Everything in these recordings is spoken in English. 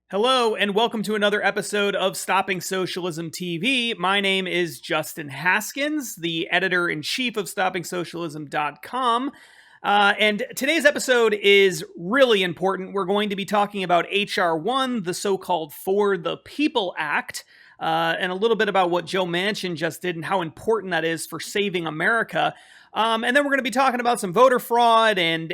Hello, and welcome to another episode of Stopping Socialism TV. My name is Justin Haskins, the editor-in-chief of StoppingSocialism.com. And today's episode is really important. We're going to be talking about H.R. 1, the so-called For the People Act, and a little bit about what Joe Manchin just did and how important that is for saving America. And then we're going to be talking about some voter fraud and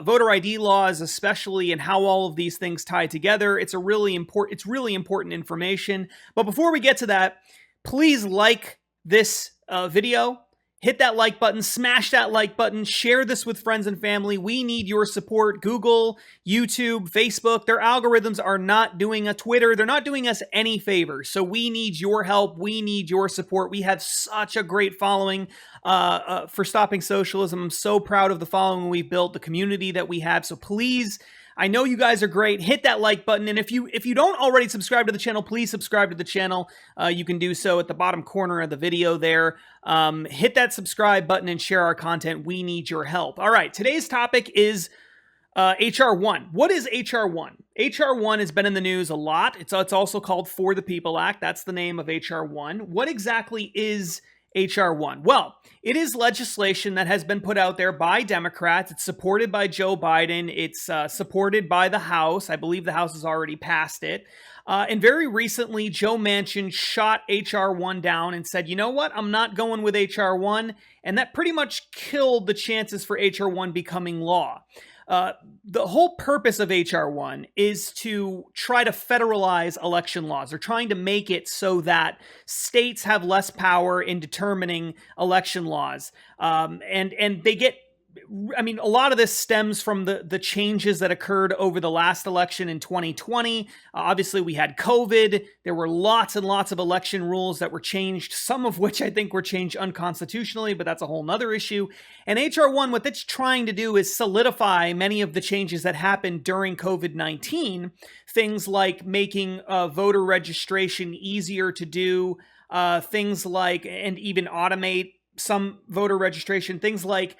voter ID laws, especially, and how all of these things tie together. It's really important information. But before we get to that, please like this video. Hit that like button, smash that like button, share this with friends and family. We need your support. Google, YouTube, Facebook, their algorithms are not doing a Twitter. They're not doing us any favors. So we need your help. We need your support. We have such a great following for Stopping Socialism. I'm so proud of the following we've built, the community that we have. So please, I know you guys are great. Hit that like button. And if you don't already subscribe to the channel, please subscribe to the channel. You can do so at the bottom corner of the video there. Hit that subscribe button and share our content. We need your help. All right, today's topic is H.R. 1. What is H.R. 1? H.R. 1 has been in the news a lot. It's also called For the People Act. That's the name of H.R. 1. What exactly is H.R. 1? Well, it is legislation that has been put out there by Democrats. It's supported by Joe Biden. It's supported by the House. I believe the House has already passed it. And very recently, Joe Manchin shot H.R. 1 down and said, you know what? I'm not going with H.R. 1. And that pretty much killed the chances for H.R. 1 becoming law. The whole purpose of H.R. 1 is to try to federalize election laws. They're trying to make it so that states have less power in determining election laws. And they get, I mean, a lot of this stems from the changes that occurred over the last election in 2020. Obviously, we had COVID. There were lots and lots of election rules that were changed, some of which I think were changed unconstitutionally, but that's a whole nother issue. And H.R. 1, what it's trying to do is solidify many of the changes that happened during COVID-19, things like making voter registration easier to do, things like, and even automate some voter registration, things like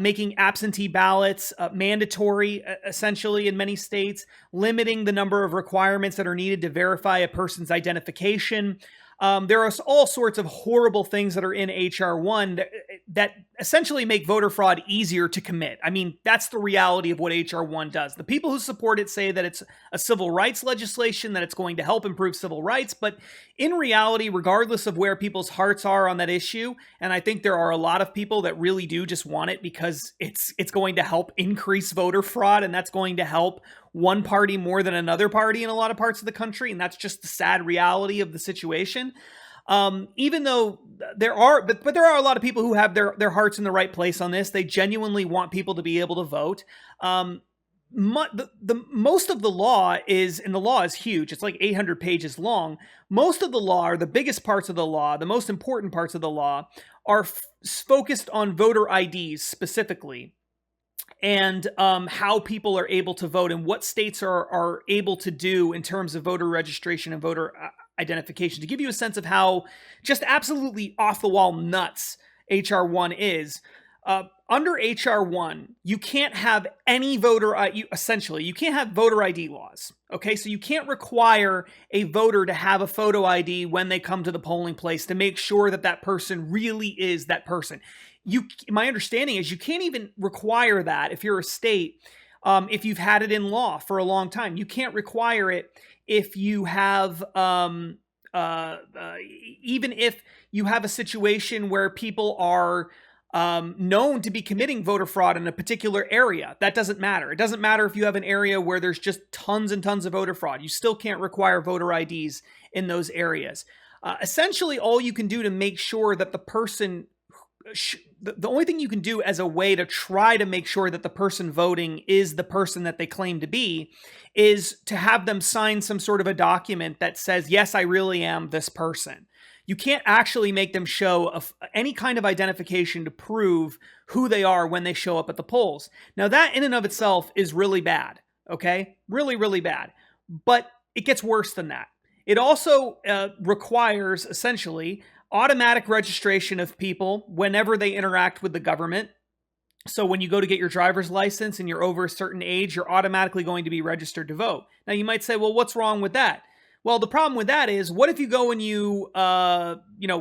making absentee ballots mandatory, essentially, in many states, limiting the number of requirements that are needed to verify a person's identification. There are all sorts of horrible things that are in H.R. 1 that essentially make voter fraud easier to commit. I mean, that's the reality of what H.R. 1 does. The people who support it say that it's a civil rights legislation, that it's going to help improve civil rights, but in reality, regardless of where people's hearts are on that issue, and I think there are a lot of people that really do just want it because it's going to help increase voter fraud, and that's going to help one party more than another party in a lot of parts of the country, and that's just the sad reality of the situation. Even though there are a lot of people who have their hearts in the right place on this. They genuinely want people to be able to vote. Most of the law is, and the law is huge. It's like 800 pages long. Most of the law, or the biggest parts of the law, the most important parts of the law, are focused on voter IDs specifically, and how people are able to vote and what states are able to do in terms of voter registration and voter identification. To give you a sense of how just absolutely off-the-wall nuts H.R. 1 is, under H.R. 1, you can't have any essentially, you can't have voter ID laws, okay? So you can't require a voter to have a photo ID when they come to the polling place to make sure that that person really is that person. My understanding is you can't even require that if you're a state, if you've had it in law for a long time. You can't require it if you have, even if you have a situation where people are known to be committing voter fraud in a particular area. That doesn't matter. It doesn't matter if you have an area where there's just tons and tons of voter fraud. You still can't require voter IDs in those areas. Essentially, all you can do to make sure that the person the only thing you can do as a way to try to make sure that the person voting is the person that they claim to be is to have them sign some sort of a document that says, yes, I really am this person. You can't actually make them show any kind of identification to prove who they are when they show up at the polls. Now, that in and of itself is really bad, okay? Really, really bad. But it gets worse than that. It also requires, essentially, automatic registration of people whenever they interact with the government. So when you go to get your driver's license and you're over a certain age, you're automatically going to be registered to vote. Now you might say, well, what's wrong with that? Well, the problem with that is, what if you go and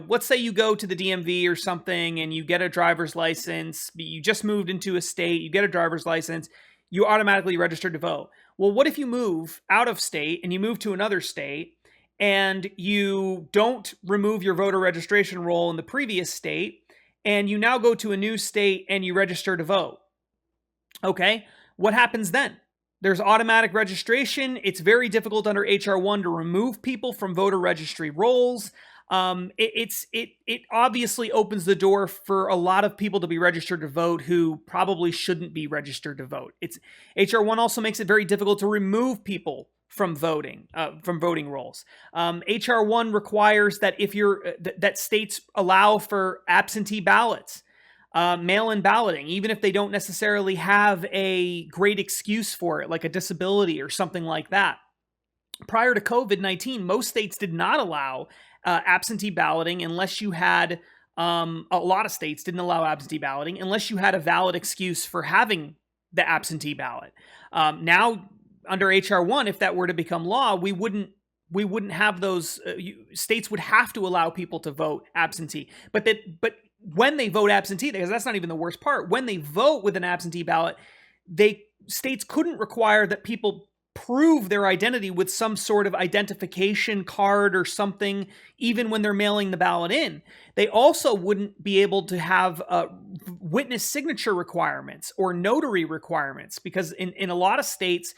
let's say you go to the DMV or something and you get a driver's license, you just moved into a state, you get a driver's license, you automatically registered to vote. Well, what if you move out of state and you move to another state and you don't remove your voter registration roll in the previous state, and you now go to a new state and you register to vote? Okay, what happens then? There's automatic registration. It's very difficult under HR 1 to remove people from voter registry rolls. It obviously opens the door for a lot of people to be registered to vote who probably shouldn't be registered to vote. HR 1 also makes it very difficult to remove people from voting rolls. HR 1 requires that that states allow for absentee ballots, mail-in balloting, even if they don't necessarily have a great excuse for it, like a disability or something like that. Prior to COVID-19, most states did not allow absentee balloting unless you had, a lot of states didn't allow absentee balloting unless you had a valid excuse for having the absentee ballot. Now, under HR 1, if that were to become law, we wouldn't have those. States would have to allow people to vote absentee. But when they vote absentee, because that's not even the worst part, when they vote with an absentee ballot, states couldn't require that people prove their identity with some sort of identification card or something, even when they're mailing the ballot in. They also wouldn't be able to have witness signature requirements or notary requirements, because in a lot of states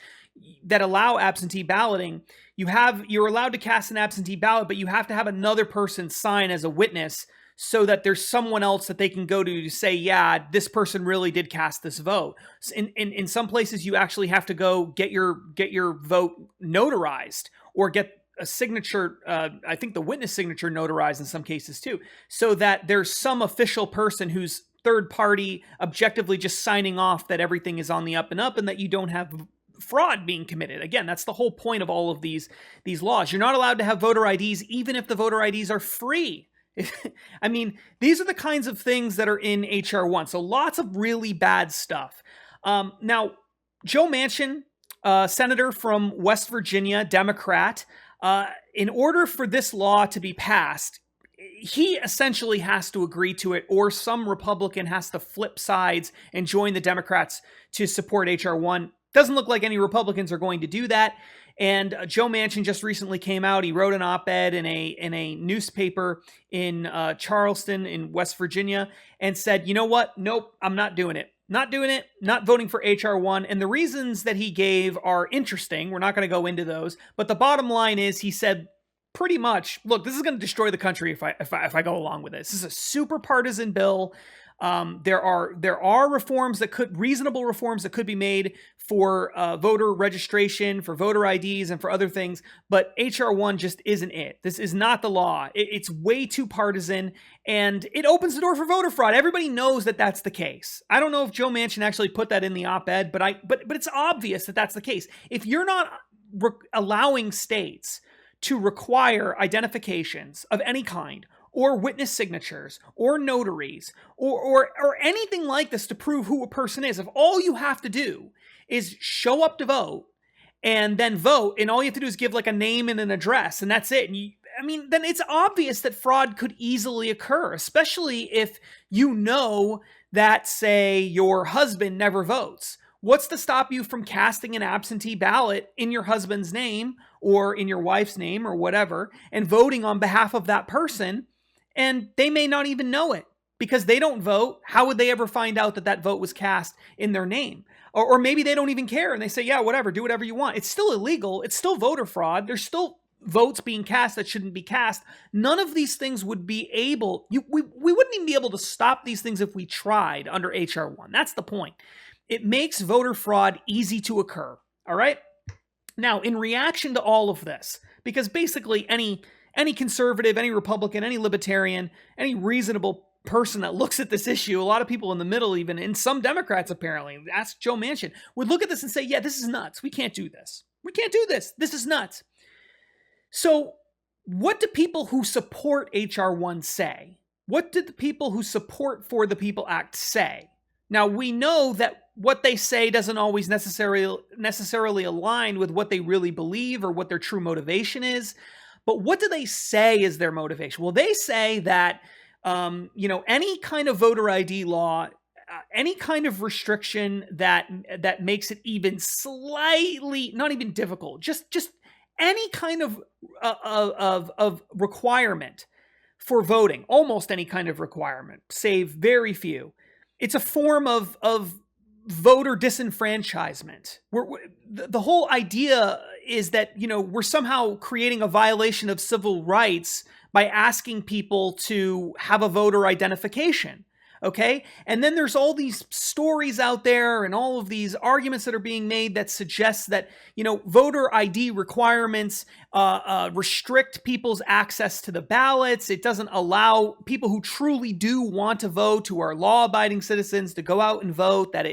that allow absentee balloting, you're allowed to cast an absentee ballot, but you have to have another person sign as a witness, so that there's someone else that they can go to say, yeah, this person really did cast this vote. In some places, you actually have to go get your vote notarized, or get a signature, I think the witness signature notarized in some cases too, so that there's some official person who's third party objectively just signing off that everything is on the up and up and that you don't have fraud being committed. Again, that's the whole point of all of these laws. You're not allowed to have voter IDs, even if the voter IDs are free. I mean, these are the kinds of things that are in HR 1. So lots of really bad stuff. Now, Joe Manchin, senator from West Virginia, Democrat, in order for this law to be passed, he essentially has to agree to it, or some Republican has to flip sides and join the Democrats to support HR 1. Doesn't look like any Republicans are going to do that. And Joe Manchin just recently came out. He wrote an op-ed in a newspaper in Charleston in West Virginia and said, you know what? Nope, I'm not doing it. Not doing it. Not voting for HR 1. And the reasons that he gave are interesting. We're not going to go into those. But the bottom line is, he said pretty much, look, this is going to destroy the country if I go along with this. This is a super partisan bill. There are reasonable reforms that could be made for voter registration, for voter IDs, and for other things, but HR 1 just isn't it. This is not the law. It's way too partisan, and it opens the door for voter fraud. Everybody knows that that's the case. I don't know if Joe Manchin actually put that in the op-ed, but it's obvious that that's the case. If you're not allowing states to require identifications of any kind, or witness signatures, or notaries, or anything like this to prove who a person is, if all you have to do is show up to vote and then vote, and all you have to do is give like a name and an address, and that's it. And then it's obvious that fraud could easily occur, especially if you know that, say, your husband never votes. What's to stop you from casting an absentee ballot in your husband's name or in your wife's name or whatever, and voting on behalf of that person? And they may not even know it because they don't vote. How would they ever find out that that vote was cast in their name? Or maybe they don't even care and they say, yeah, whatever, do whatever you want. It's still illegal. It's still voter fraud. There's still votes being cast that shouldn't be cast. None of these things would be able, we wouldn't even be able to stop these things if we tried under HR 1. That's the point. It makes voter fraud easy to occur. All right. Now, in reaction to all of this, because basically any conservative, any Republican, any libertarian, any reasonable person that looks at this issue, a lot of people in the middle even, and some Democrats apparently, ask Joe Manchin, would look at this and say, yeah, this is nuts. We can't do this. We can't do this. This is nuts. So what do people who support HR 1 say? What did the people who support For the People Act say? Now, we know that what they say doesn't always necessarily align with what they really believe or what their true motivation is. But what do they say is their motivation? Well, they say that any kind of voter ID law, any kind of restriction that makes it even slightly, not even difficult, just any kind of requirement for voting, almost any kind of requirement, save very few. It's a form of voter disenfranchisement. The whole idea is that, we're somehow creating a violation of civil rights by asking people to have a voter identification. Okay. And then there's all these stories out there and all of these arguments that are being made that suggest that, voter ID requirements restrict people's access to the ballots. It doesn't allow people who truly do want to vote, who are law-abiding citizens, to go out and vote, that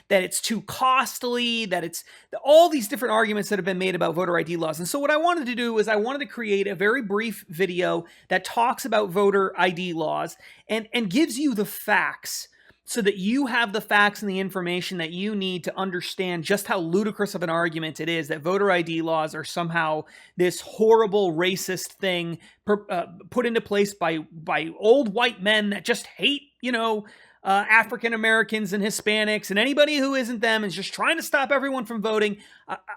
it's too costly, that it's all these different arguments that have been made about voter ID laws. And so what I wanted to do is I wanted to create a very brief video that talks about voter ID laws and gives you the facts, so that you have the facts and the information that you need to understand just how ludicrous of an argument it is that voter ID laws are somehow this horrible racist thing put into place by old white men that just hate, African Americans and Hispanics and anybody who isn't them, and just trying to stop everyone from voting.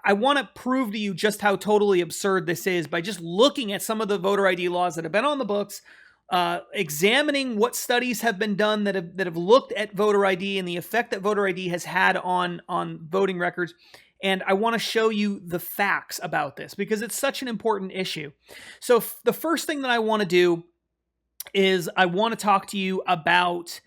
I want to prove to you just how totally absurd this is by just looking at some of the voter ID laws that have been on the books, examining what studies have been done that have looked at voter ID and the effect that voter ID has had on voting records. And I want to show you the facts about this because it's such an important issue. So the first thing that I want to do is I want to talk to you about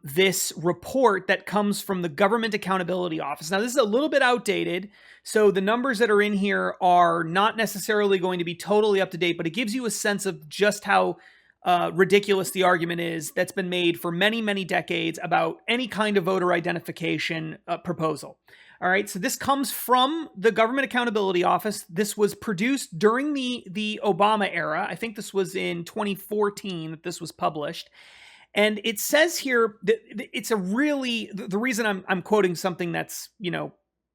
this report that comes from the Government Accountability Office. Now, this is a little bit outdated, so the numbers that are in here are not necessarily going to be totally up to date, but it gives you a sense of just how ridiculous the argument is that's been made for many, many decades about any kind of voter identification proposal. All right, so this comes from the Government Accountability Office. This was produced during the Obama era. I think this was in 2014 that this was published. And it says here that it's a really, the reason I'm quoting something that's,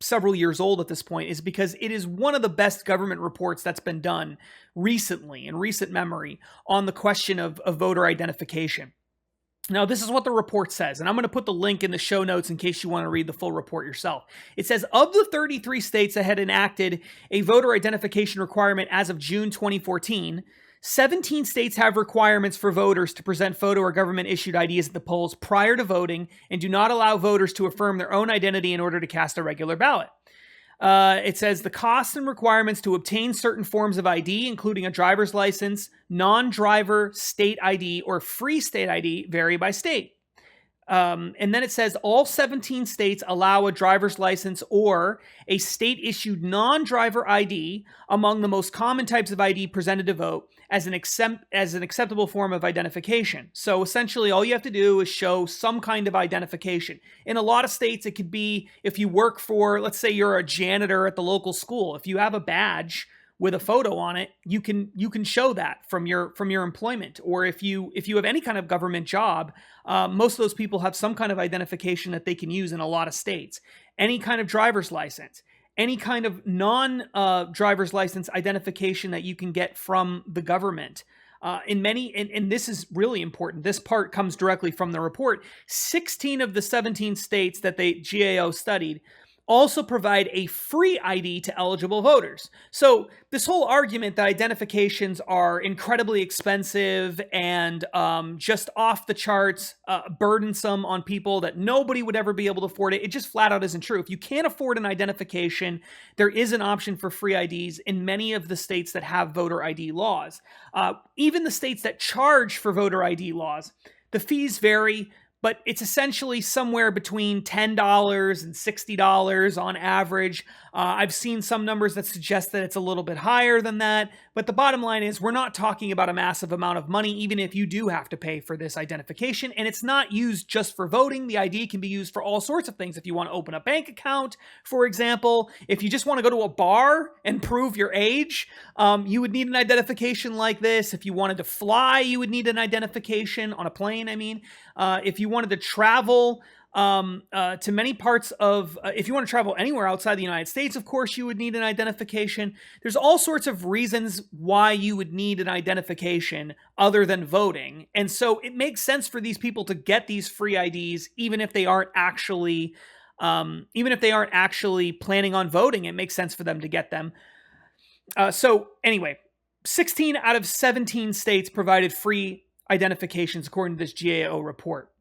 several years old at this point is because it is one of the best government reports that's been done recently, in recent memory, on the question of voter identification. Now, this is what the report says, and I'm going to put the link in the show notes in case you want to read the full report yourself. It says, of the 33 states that had enacted a voter identification requirement as of June 2014, 17 states have requirements for voters to present photo or government-issued IDs at the polls prior to voting and do not allow voters to affirm their own identity in order to cast a regular ballot. It says the costs and requirements to obtain certain forms of ID, including a driver's license, non-driver state ID, or free state ID, vary by state. And then it says all 17 states allow a driver's license or a state-issued non-driver ID among the most common types of ID presented to vote as an acceptable form of identification. So essentially all you have to do is show some kind of identification. In a lot of states, it could be if you work for, let's say you're a janitor at the local school. If you have a badge with a photo on it, you can show that from your employment. Or if you have any kind of government job, most of those people have some kind of identification that they can use in a lot of states. Any kind of driver's license, any kind of non-driver's license identification that you can get from the government. And this is really important. This part comes directly from the report. 16 of the 17 states that the GAO studied also provide a free ID to eligible voters. So this whole argument that identifications are incredibly expensive and just off the charts, burdensome on people, that nobody would ever be able to afford it, it just flat out isn't true. If you can't afford an identification, there is an option for free IDs in many of the states that have voter ID laws. Even the states that charge for voter ID laws, the fees vary, but it's essentially somewhere between $10 and $60 on average. I've seen some numbers that suggest that it's a little bit higher than that. But the bottom line is we're not talking about a massive amount of money, even if you do have to pay for this identification. And it's not used just for voting. The ID can be used for all sorts of things. If you want to open a bank account, for example, if you just want to go to a bar and prove your age, you would need an identification like this. If you wanted to fly, you would need an identification on a plane, I mean. If you wanted to travel to many parts of, if you want to travel anywhere outside the United States, of course, you would need an identification. There's all sorts of reasons why you would need an identification other than voting. And so it makes sense for these people to get these free IDs, even if they aren't actually planning on voting. It makes sense for them to get them. So anyway, 16 out of 17 states provided free identifications according to this GAO report.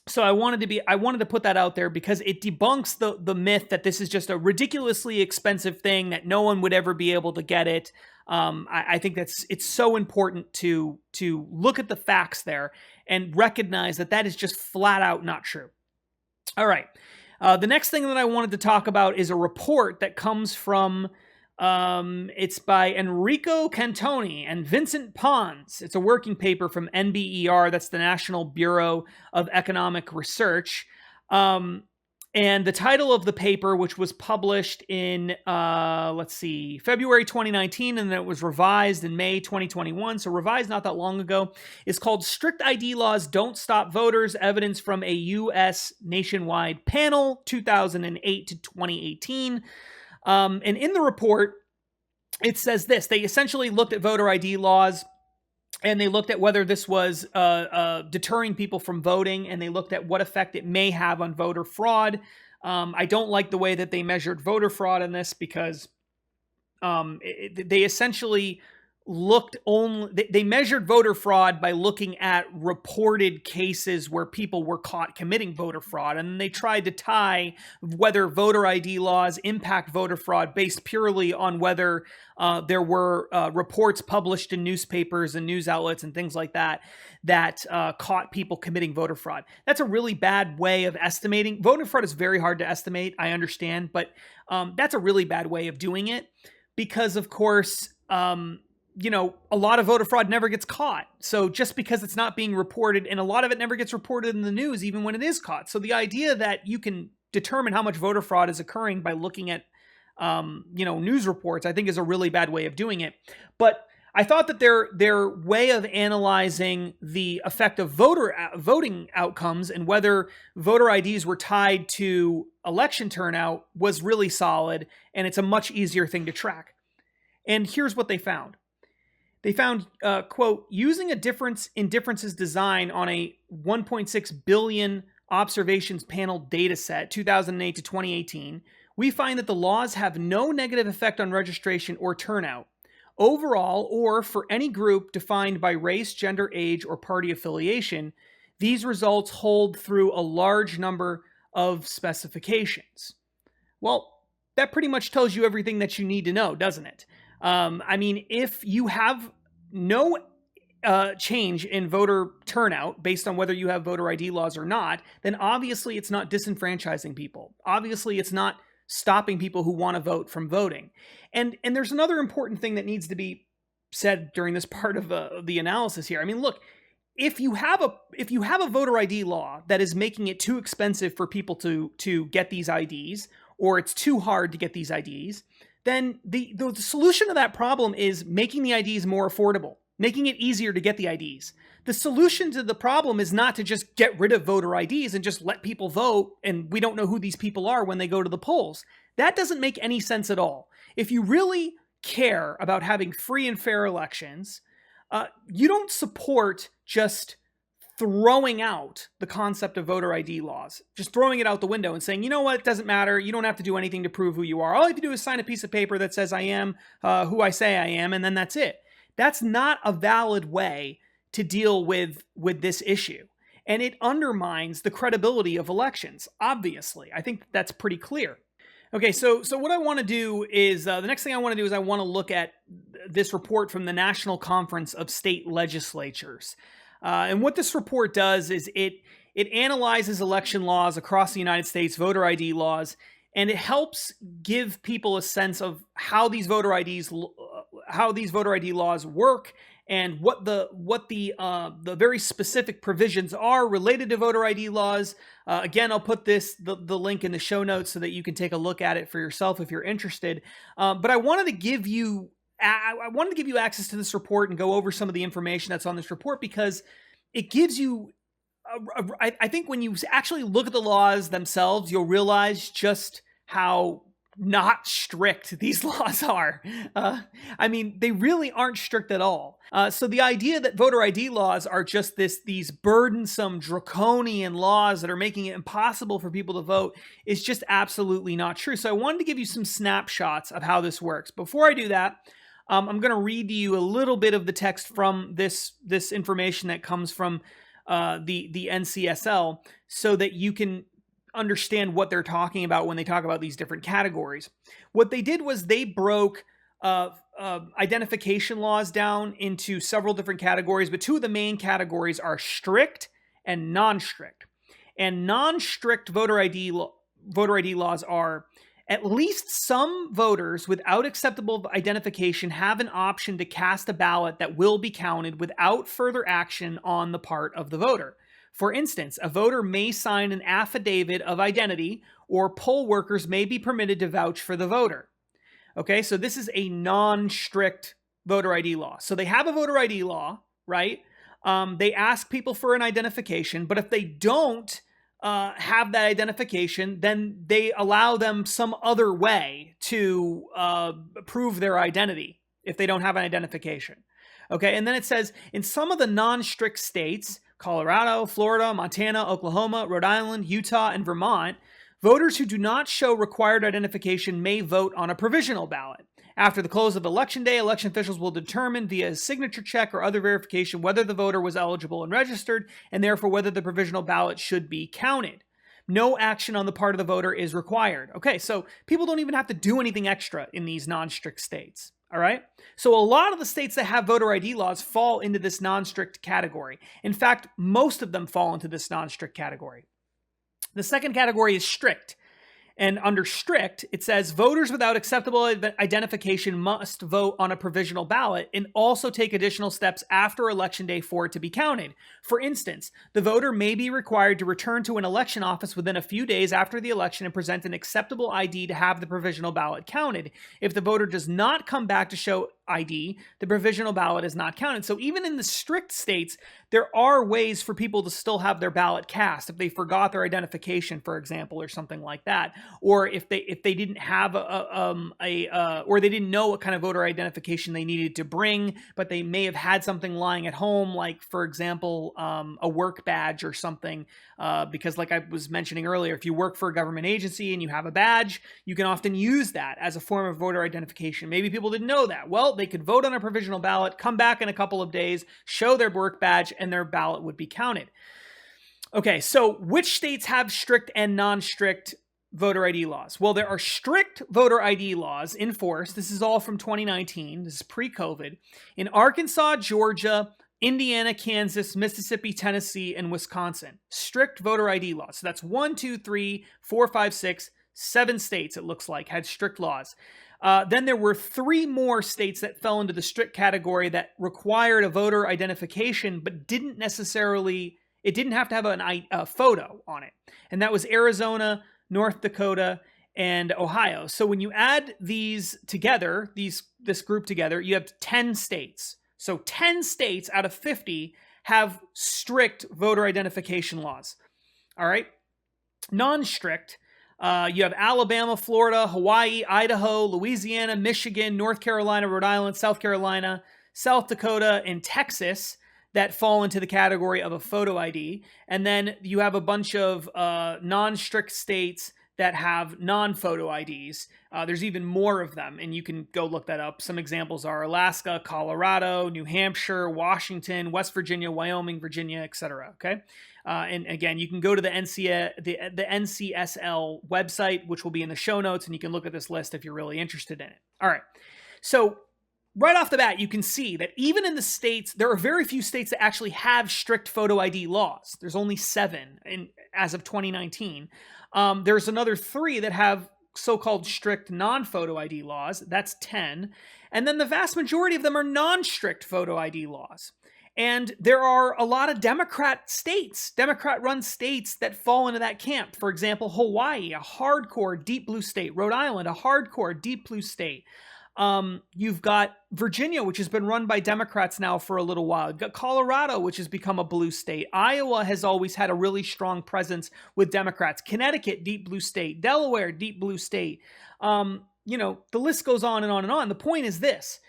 So I wanted to put that out there because it debunks the myth that this is just a ridiculously expensive thing, that no one would ever be able to get it. I think it's so important to look at the facts there and recognize that is just flat out not true. All right. The next thing that I wanted to talk about is a report that comes from, it's by Enrico Cantoni and Vincent Pons. It's a working paper from NBER, that's the National Bureau of Economic Research. And the title of the paper, which was published in, February 2019, and then it was revised in May 2021, so revised not that long ago, is called Strict ID Laws Don't Stop Voters, Evidence from a U.S. Nationwide Panel, 2008 to 2018. And in the report, it says this. They essentially looked at voter ID laws, and they looked at whether this was deterring people from voting, and they looked at what effect it may have on voter fraud. I don't like the way that they measured voter fraud in this because they essentially they measured voter fraud by looking at reported cases where people were caught committing voter fraud, and they tried to tie whether voter ID laws impact voter fraud based purely on whether there were reports published in newspapers and news outlets and things like that caught people committing voter fraud. That's a really bad way of estimating. Voter fraud is very hard to estimate, I understand, but that's a really bad way of doing it because, of course, a lot of voter fraud never gets caught. So just because it's not being reported, and a lot of it never gets reported in the news, even when it is caught. So the idea that you can determine how much voter fraud is occurring by looking at, news reports, I think is a really bad way of doing it. But I thought that their way of analyzing the effect of voting outcomes and whether voter IDs were tied to election turnout was really solid, and it's a much easier thing to track. And here's what they found. They found, quote, using a difference in differences design on a 1.6 billion observations panel data set, 2008 to 2018, we find that the laws have no negative effect on registration or turnout. Overall, or for any group defined by race, gender, age, or party affiliation, these results hold through a large number of specifications. Well, that pretty much tells you everything that you need to know, doesn't it? If you have no change in voter turnout based on whether you have voter ID laws or not, then obviously it's not disenfranchising people. Obviously it's not stopping people who want to vote from voting. And there's another important thing that needs to be said during this part of the analysis here. I mean, look, if you have a voter ID law that is making it too expensive for people to get these IDs, or it's too hard to get these IDs, then the solution to that problem is making the IDs more affordable, making it easier to get the IDs. The solution to the problem is not to just get rid of voter IDs and just let people vote and we don't know who these people are when they go to the polls. That doesn't make any sense at all. If you really care about having free and fair elections, you don't support just throwing out the concept of voter ID laws, just throwing it out the window and saying, you know what, it doesn't matter. You don't have to do anything to prove who you are. All you have to do is sign a piece of paper that says I am who I say I am, and then that's it. That's not a valid way to deal with this issue. And it undermines the credibility of elections, obviously. I think that's pretty clear. Okay, so what I want to do is, the next thing I want to do is I want to look at this report from the National Conference of State Legislatures. And what this report does is it analyzes election laws across the United States, voter ID laws, and it helps give people a sense of how these voter ID laws work and what the very specific provisions are related to voter ID laws. Again, I'll put the link in the show notes so that you can take a look at it for yourself if you're interested. But I wanted to give you access to this report and go over some of the information that's on this report because it gives you I think when you actually look at the laws themselves, you'll realize just how not strict these laws are. I mean, they really aren't strict at all. So the idea that voter ID laws are just these burdensome, draconian laws that are making it impossible for people to vote is just absolutely not true. So I wanted to give you some snapshots of how this works. Before I do that, I'm going to read to you a little bit of the text from this information that comes from the NCSL, so that you can understand what they're talking about when they talk about these different categories. What they did was they broke identification laws down into several different categories, but two of the main categories are strict and non-strict. And non-strict voter ID laws are: at least some voters without acceptable identification have an option to cast a ballot that will be counted without further action on the part of the voter. For instance, a voter may sign an affidavit of identity, or poll workers may be permitted to vouch for the voter. Okay, so this is a non-strict voter ID law. So they have a voter ID law, right? They ask people for an identification, but if they don't have that identification, then they allow them some other way to prove their identity if they don't have an identification. Okay, and then it says, in some of the non-strict states, Colorado, Florida, Montana, Oklahoma, Rhode Island, Utah, and Vermont, voters who do not show required identification may vote on a provisional ballot. After the close of Election Day, election officials will determine via a signature check or other verification whether the voter was eligible and registered, and therefore whether the provisional ballot should be counted. No action on the part of the voter is required. Okay, so people don't even have to do anything extra in these non-strict states. All right. So a lot of the states that have voter ID laws fall into this non-strict category. In fact, most of them fall into this non-strict category. The second category is strict. And under strict, it says voters without acceptable identification must vote on a provisional ballot and also take additional steps after Election Day for it to be counted. For instance, the voter may be required to return to an election office within a few days after the election and present an acceptable ID to have the provisional ballot counted. If the voter does not come back to show ID, the provisional ballot is not counted. So even in the strict states, there are ways for people to still have their ballot cast if they forgot their identification, for example, or something like that, or if they didn't have or they didn't know what kind of voter identification they needed to bring, but they may have had something lying at home, like, for example, a work badge or something, because like I was mentioning earlier, if you work for a government agency and you have a badge, you can often use that as a form of voter identification. Maybe people didn't know that. Well, they could vote on a provisional ballot, come back in a couple of days, show their work badge, and their ballot would be counted. Okay, so which states have strict and non-strict voter ID laws? Well, there are strict voter ID laws in force. This is all from 2019. This is pre-COVID. In Arkansas, Georgia, Indiana, Kansas, Mississippi, Tennessee, and Wisconsin. Strict voter ID laws. So that's 1, 2, 3, 4, 5, 6, 7 states, it looks like, had strict laws. Then there were 3 more states that fell into the strict category that required a voter identification, but didn't have to have a photo on it. And that was Arizona, North Dakota, and Ohio. So when you add these together, this group together, you have 10 states. So 10 states out of 50 have strict voter identification laws. All right. Non-strict, you have Alabama, Florida, Hawaii, Idaho, Louisiana, Michigan, North Carolina, Rhode Island, South Carolina, South Dakota, and Texas that fall into the category of a photo ID. And then you have a bunch of non-strict states that have non-photo IDs. There's even more of them, and you can go look that up. Some examples are Alaska, Colorado, New Hampshire, Washington, West Virginia, Wyoming, Virginia, etc. Okay, and again, you can go to the NCSL website, which will be in the show notes, and you can look at this list if you're really interested in it. All right, so right off the bat, you can see that even in the states, there are very few states that actually have strict photo ID laws. There's only 7 as of 2019. There's another 3 that have so-called strict non-photo ID laws. That's 10. And then the vast majority of them are non-strict photo ID laws. And there are a lot of Democrat-run states that fall into that camp. For example, Hawaii, a hardcore deep blue state. Rhode Island, a hardcore deep blue state. You've got Virginia, which has been run by Democrats now for a little while. You've got Colorado, which has become a blue state. Iowa has always had a really strong presence with Democrats. Connecticut, deep blue state. Delaware, deep blue state. The list goes on and on and on. The point is this.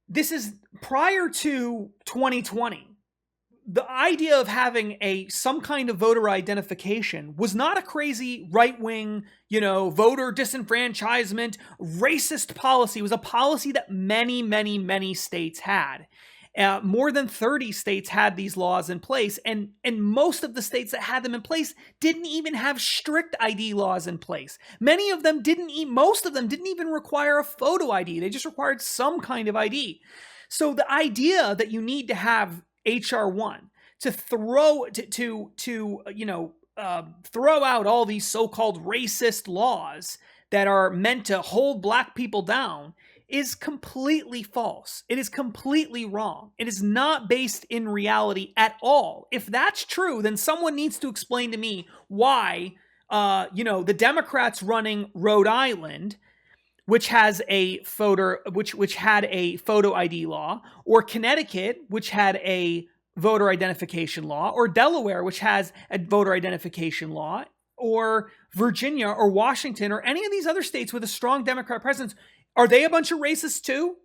This is prior to 2020. The idea of having some kind of voter identification was not a crazy right-wing, voter disenfranchisement, racist policy. It was a policy that many, many, many states had. More than 30 states had these laws in place, and most of the states that had them in place didn't even have strict ID laws in place. Most of them didn't even require a photo ID. They just required some kind of ID. So the idea that you need to have HR 1 to throw out all these so-called racist laws that are meant to hold black people down is completely false. It is completely wrong. It is not based in reality at all. If that's true, then someone needs to explain to me why the Democrats running Rhode Island, which has a which had a photo ID law, or Connecticut, which had a voter identification law, or Delaware, which has a voter identification law, or Virginia or Washington or any of these other states with a strong Democrat presence, are they a bunch of racists too?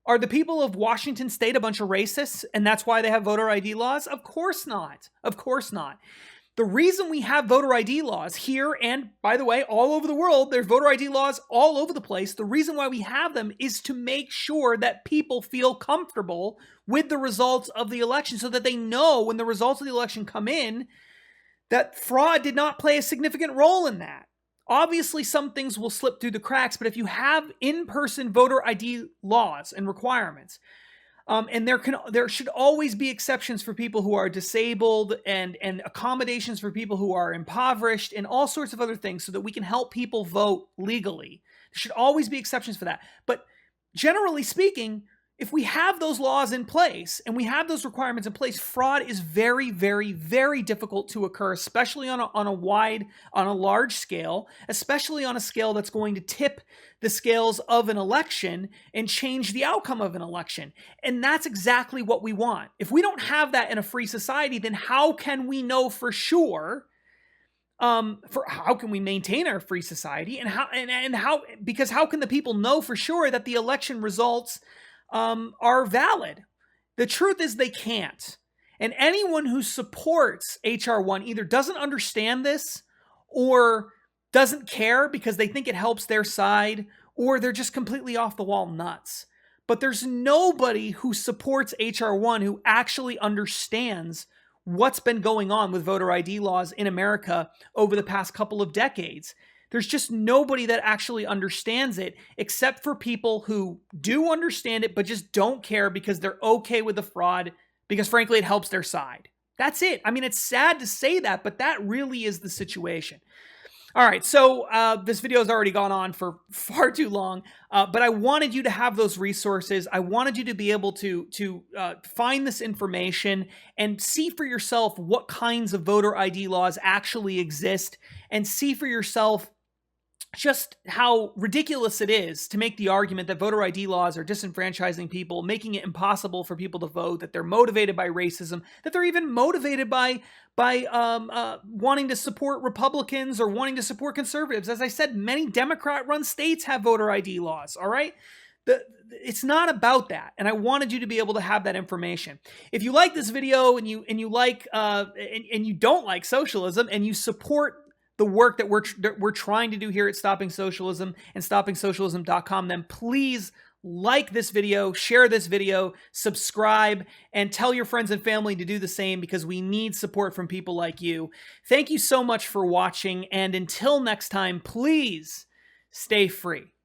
Are the people of Washington state a bunch of racists and that's why they have voter ID laws? Of course not. Of course not. The reason we have voter ID laws here, and by the way, all over the world, there's voter ID laws all over the place. The reason why we have them is to make sure that people feel comfortable with the results of the election so that they know when the results of the election come in that fraud did not play a significant role in that. Obviously, some things will slip through the cracks, but if you have in-person voter ID laws and requirements, and there should always be exceptions for people who are disabled and accommodations for people who are impoverished and all sorts of other things so that we can help people vote legally. There should always be exceptions for that. But generally speaking, if we have those laws in place and we have those requirements in place, fraud is very, very, very difficult to occur, especially on a large scale, especially on a scale that's going to tip the scales of an election and change the outcome of an election. And that's exactly what we want. If we don't have that in a free society, then how can we know for sure? How can we maintain our free society? Because how can the people know for sure that the election results are valid? The truth is they can't. And anyone who supports HR 1 either doesn't understand this or doesn't care because they think it helps their side, or they're just completely off the wall nuts. But there's nobody who supports HR 1 who actually understands what's been going on with voter ID laws in America over the past couple of decades. There's just nobody that actually understands it, except for people who do understand it, but just don't care because they're okay with the fraud, because frankly, it helps their side. That's it. I mean, it's sad to say that, but that really is the situation. All right, so this video has already gone on for far too long, but I wanted you to have those resources. I wanted you to be able to find this information and see for yourself what kinds of voter ID laws actually exist, and see for yourself just how ridiculous it is to make the argument that voter ID laws are disenfranchising people, making it impossible for people to vote, that they're motivated by racism, that they're even motivated by wanting to support Republicans or wanting to support conservatives. As I said, many Democrat-run states have voter ID laws, all right? It's not about that, and I wanted you to be able to have that information. If you like this video and you don't like socialism and you support the work that we're trying to do here at Stopping Socialism and stoppingsocialism.com, then please like this video, share this video, subscribe, and tell your friends and family to do the same, because we need support from people like you. Thank you so much for watching, and until next time, please stay free.